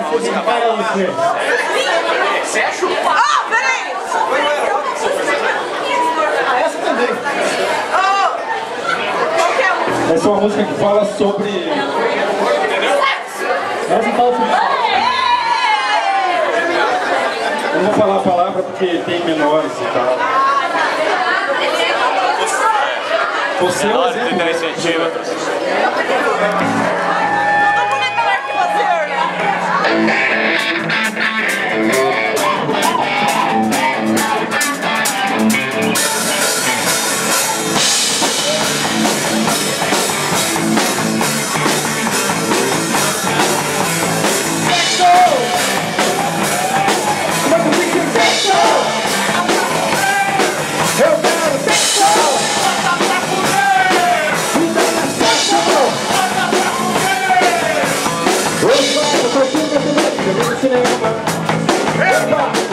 música. Você achou? Ah, peraí! Essa também. Qualquer um. Essa é uma música que fala sobre... Essa fala sobre... Eu não vou falar a palavra porque tem menores e tal. Você é o Menores, exemplo. 30 centímetros. Todo mundo é melhor que você,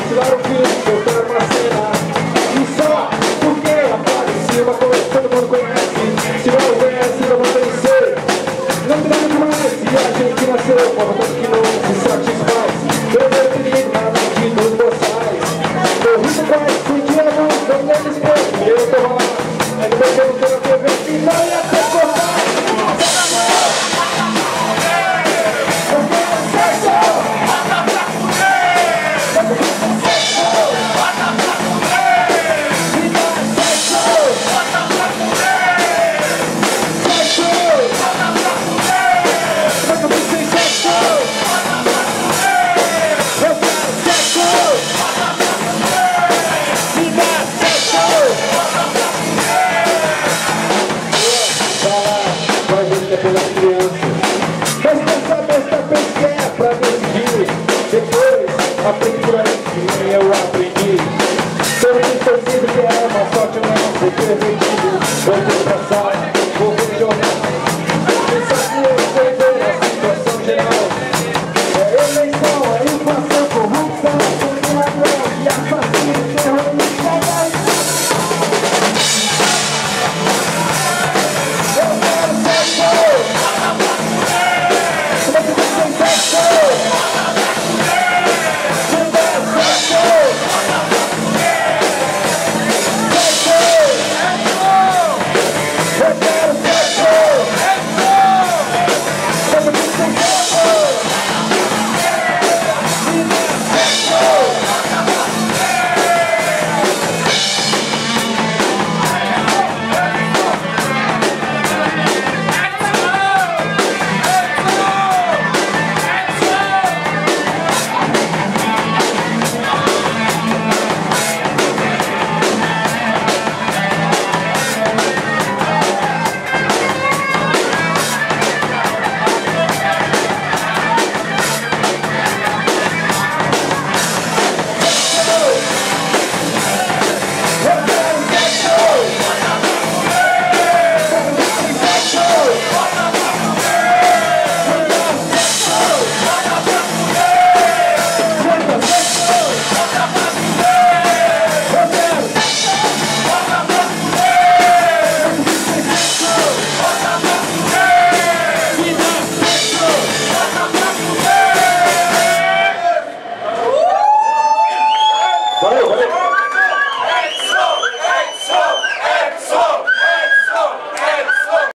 Tirar o filme, botar uma cena. E só porque ela parecia uma coisa que todo mundo conhece. Se não conhece, não vai conhecer. Não tem nada demais. E a gente nasceu com a vontade que não se satisfaz. Eu não tenho nada aqui dos boçais. Meu rico pai, sentia luz, não tem espelho. Eu tô lá, ainda bem que eu não tenho a TV. E não ia ter cortar. Pelas crianças, mas pensa besta, pensa que é pra decidir. Depois,